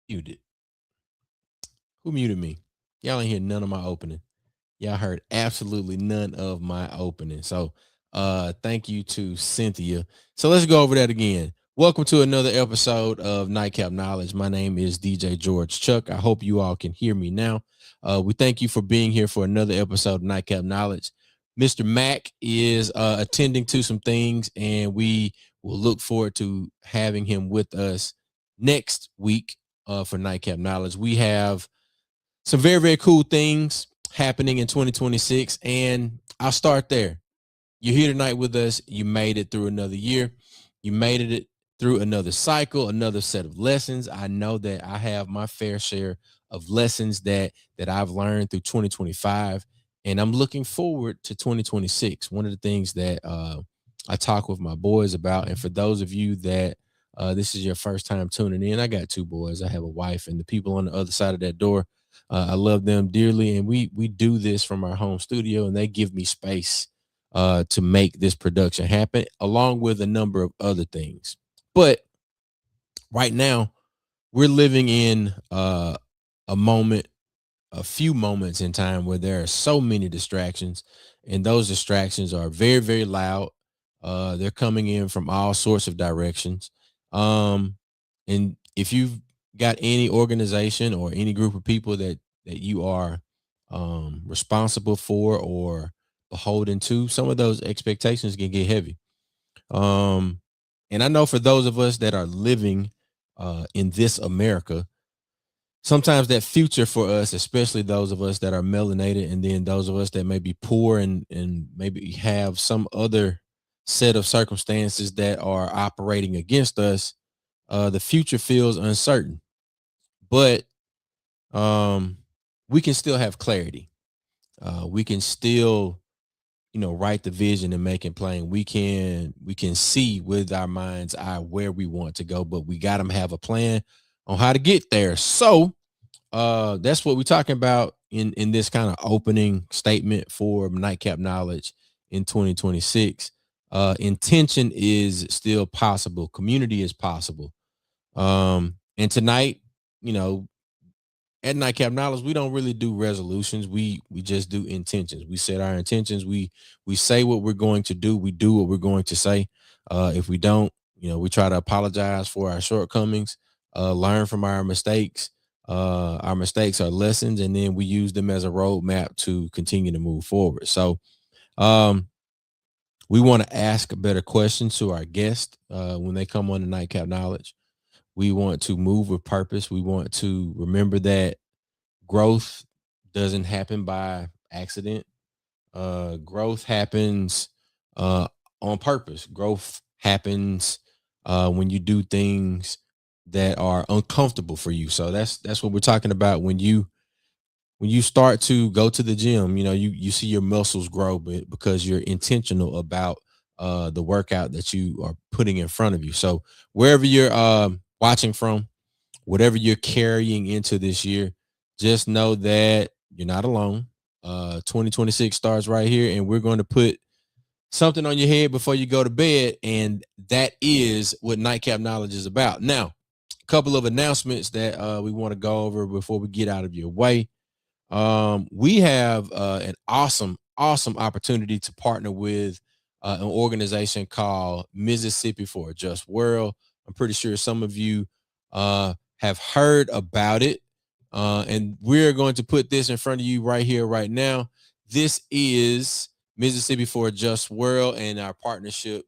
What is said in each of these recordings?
Muted. Who muted me? Y'all ain't hear none of my opening. Y'all heard absolutely none of my opening. So thank you to Cynthia. So let's go over that again. Welcome to another episode of Nightcap Knowledge. My name is DJ George Chuck. I hope you all can hear me now. We thank you for being here for another episode of Nightcap Knowledge. Mr. Mack is attending to some things, and we will look forward to having him with us next week for Nightcap Knowledge. We have some very, very cool things happening in 2026. And I'll start there. You're here tonight with us. You made it through another year. You made it through another cycle, another set of lessons. I know that I have my fair share of lessons that I've learned through 2025. And I'm looking forward to 2026. One of the things that I talk with my boys about, and for those of you that this is your first time tuning in, I got two boys. I have a wife, and the people on the other side of that door, I love them dearly, and we do this from our home studio, and they give me space to make this production happen, along with a number of other things. But right now, we're living in a moment, a few moments in time where there are so many distractions, and those distractions are very, very loud. They're coming in from all sorts of directions. Um, and if you've got any organization or any group of people that you are responsible for or beholden to, some of those expectations can get heavy. Um, and I know for those of us that are living in this America, sometimes that future for us, especially those of us that are melanated, and then those of us that may be poor and maybe have some other set of circumstances that are operating against us, the future feels uncertain. But um, we can still have clarity. We can still, write the vision and make it plain. We can see with our mind's eye where we want to go, but we got to have a plan on how to get there. So that's what we're talking about in this kind of opening statement for Nightcap Knowledge in 2026. Intention is still possible. Community is possible. And tonight, you know, at Nightcap Knowledge, we don't really do resolutions. We just do intentions. We set our intentions. We say what we're going to do. We do what we're going to say. If we don't, we try to apologize for our shortcomings, learn from our mistakes. Our mistakes are lessons, and then we use them as a roadmap to continue to move forward. So um, we want to ask better questions to our guests when they come on the Nightcap Knowledge. We want to move with purpose. We want to remember that growth doesn't happen by accident. Growth happens on purpose. Growth happens when you do things that are uncomfortable for you. So that's what we're talking about. When you start to go to the gym, you see your muscles grow, but because you're intentional about the workout that you are putting in front of you. So wherever you're watching from, whatever you're carrying into this year, just know that you're not alone. 2026 starts right here, and we're going to put something on your head before you go to bed, and that is what Nightcap Knowledge is about. Now, a couple of announcements that we want to go over before we get out of your way. We have an awesome opportunity to partner with an organization called Mississippi for a Just World. I'm pretty sure some of you have heard about it, and we're going to put this in front of you right here, right now. This is Mississippi for a Just World and our partnership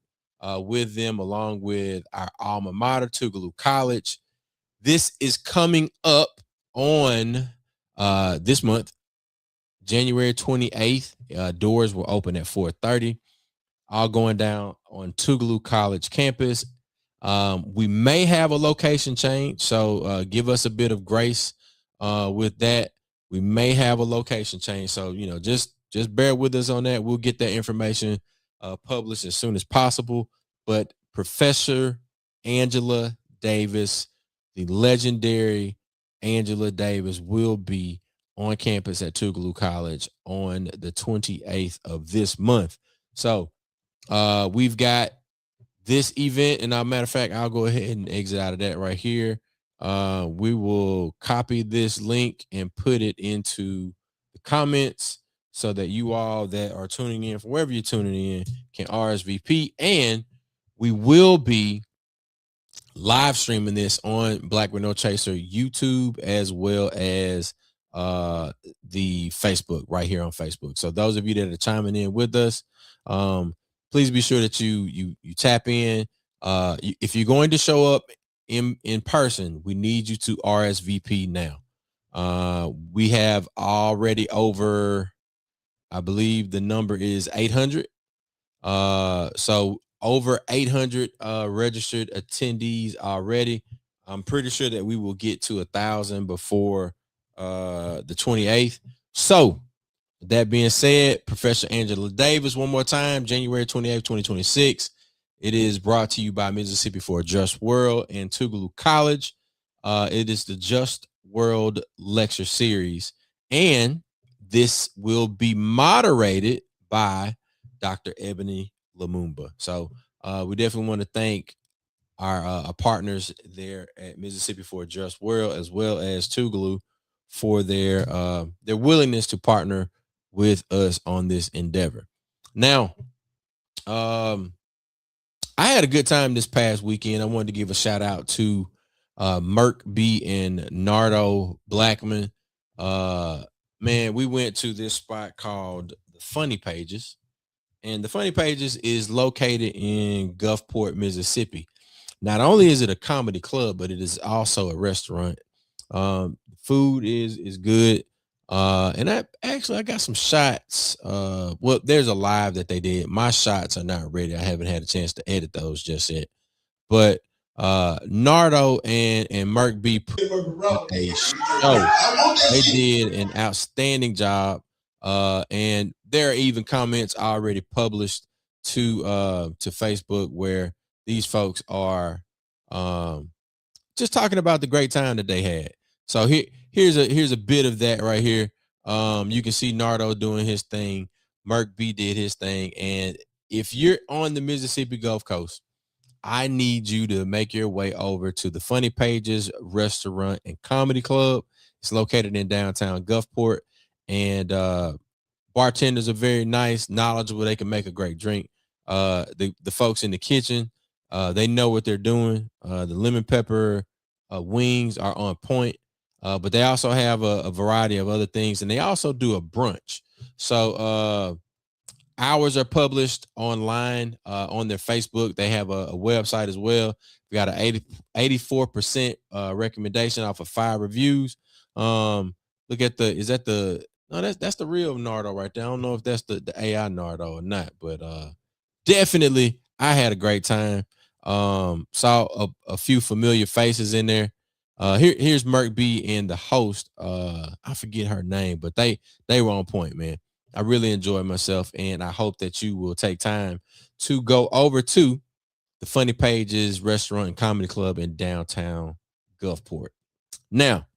with them, along with our alma mater, Tougaloo College. This is coming up on this month, January 28th. Doors will open at 4:30. All going down on Tougaloo College campus. We may have a location change, so give us a bit of grace with that. We may have a location change, so just bear with us on that. We'll get that information published as soon as possible. But Professor Angela Davis, the legendary Angela Davis, will be on campus at Tougaloo College on the 28th of this month. So we've got this event, and as a matter of fact, I'll go ahead and exit out of that right here. We will copy this link and put it into the comments so that you all that are tuning in from wherever you're tuning in can RSVP, and we will be live streaming this on Black with No Chaser YouTube, as well as uh the Facebook right here on Facebook. So those of you that are chiming in with us, please be sure that you tap in. If you're going to show up in person, we need you to RSVP now. We have already over, I believe the number is 800. So over 800 registered attendees already. I'm pretty sure that we will get to 1,000 before the 28th. So that being said, Professor Angela Davis, one more time, January 28th, 2026. It is brought to you by Mississippi for a Just World and Tougaloo College. It is the Just World Lecture Series, and this will be moderated by Dr. Ebony Lumumba. So we definitely want to thank our partners there at Mississippi for a Just World, as well as Tougaloo, for their willingness to partner with us on this endeavor. Now, I had a good time this past weekend. I wanted to give a shout out to Merk B and Nardo Blackman. Man, we went to this spot called the Funny Pages, and the Funny Pages is located in Gulfport, Mississippi. Not only is it a comedy club, but it is also a restaurant. Food is good. And I got some shots. Well, there's a live that they did. My shots are not ready. I haven't had a chance to edit those just yet. But Nardo and Merk B put on a show. They did an outstanding job. And there are even comments already published to Facebook where these folks are just talking about the great time that they had. So here's a bit of that right here. You can see Nardo doing his thing, Merk B did his thing, and if you're on the Mississippi Gulf Coast, I need you to make your way over to the Funny Pages Restaurant and Comedy Club. It's located in downtown Gulfport, and bartenders are very nice, knowledgeable. They can make a great drink. The folks in the kitchen, they know what they're doing. The lemon pepper wings are on point, but they also have a variety of other things, and they also do a brunch. So hours are published online on their Facebook. They have a website as well. We got an 84% recommendation off of 5 reviews. Look at no, that's the real Nardo right there. I don't know if that's the AI Nardo or not, but definitely I had a great time. Saw a few familiar faces in there. Here's Merk B and the host. I forget her name, but they were on point, man. I really enjoyed myself, and I hope that you will take time to go over to the Funny Pages Restaurant and Comedy Club in downtown Gulfport. Now,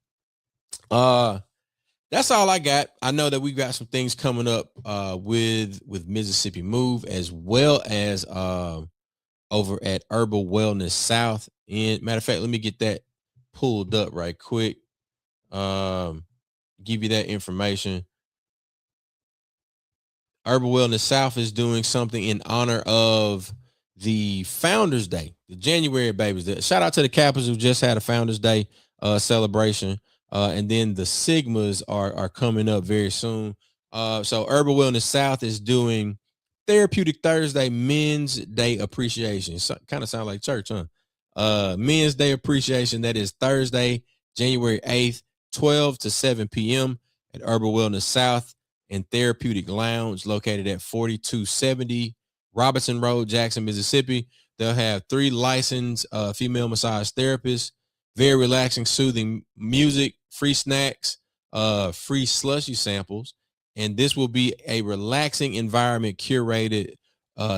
that's all I got. I know that we got some things coming up with Mississippi Move, as well as over at Herbal Wellness South. And matter of fact, let me get that pulled up right quick. Give you that information. Herbal Wellness South is doing something in honor of the Founders Day, the January babies. Shout out to the Kappas who just had a Founders Day celebration. And then the Sigmas are coming up very soon. So Herbal Wellness South is doing Therapeutic Thursday Men's Day Appreciation. So, kind of sound like church, huh? Men's Day Appreciation. That is Thursday, January 8th, 12 to 7 p.m. at Herbal Wellness South and Therapeutic Lounge, located at 4270 Robertson Road, Jackson, Mississippi. They'll have 3 licensed female massage therapists, very relaxing, soothing music, free snacks, free slushy samples. And this will be a relaxing environment curated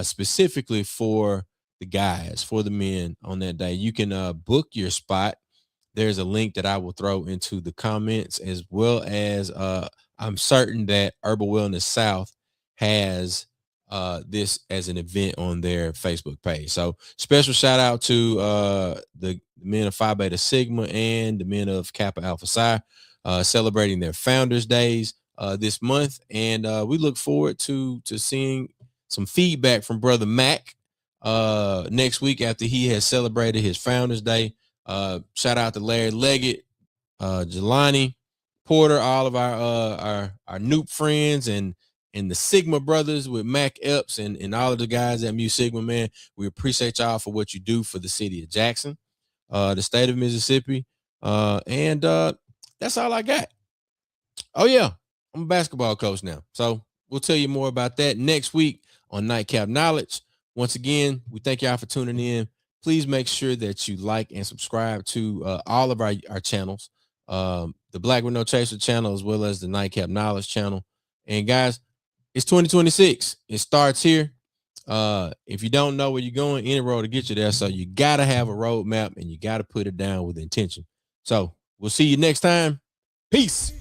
specifically for the guys, for the men on that day. You can book your spot. There's a link that I will throw into the comments, as well as I'm certain that Herbal Wellness South has this as an event on their Facebook page. So special shout out to the men of Phi Beta Sigma and the men of Kappa Alpha Psi celebrating their Founders Days this month. And we look forward to seeing some feedback from Brother Mac next week after he has celebrated his Founders Day. Shout out to Larry Leggett, Jelani Porter, all of our Noop friends, and the Sigma brothers with Mac Epps and all of the guys at Mu Sigma, man. We appreciate y'all for what you do for the city of Jackson, the state of Mississippi. And that's all I got. Oh yeah, I'm a basketball coach now. So we'll tell you more about that next week on Nightcap Knowledge. Once again, we thank y'all for tuning in. Please make sure that you like and subscribe to all of our channels, the Black with No Chaser channel, as well as the Nightcap Knowledge channel. And guys, it's 2026. It starts here. If you don't know where you're going, any road to get you there. So you got to have a roadmap, and you got to put it down with intention. So we'll see you next time. Peace.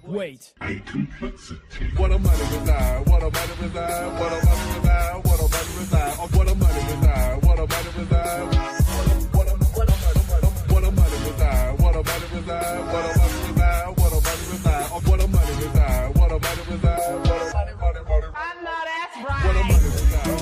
Wait. What a money reside, what a money reside, what a money reside, what a money reside, what a money reside, what a money reside, what a money reside, what What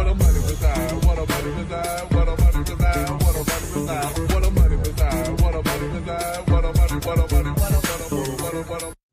a money reside, what a money reside, what a money reside, what a money reside, what a money reside, what a money reside, what a money, what a money, what a money, what a money.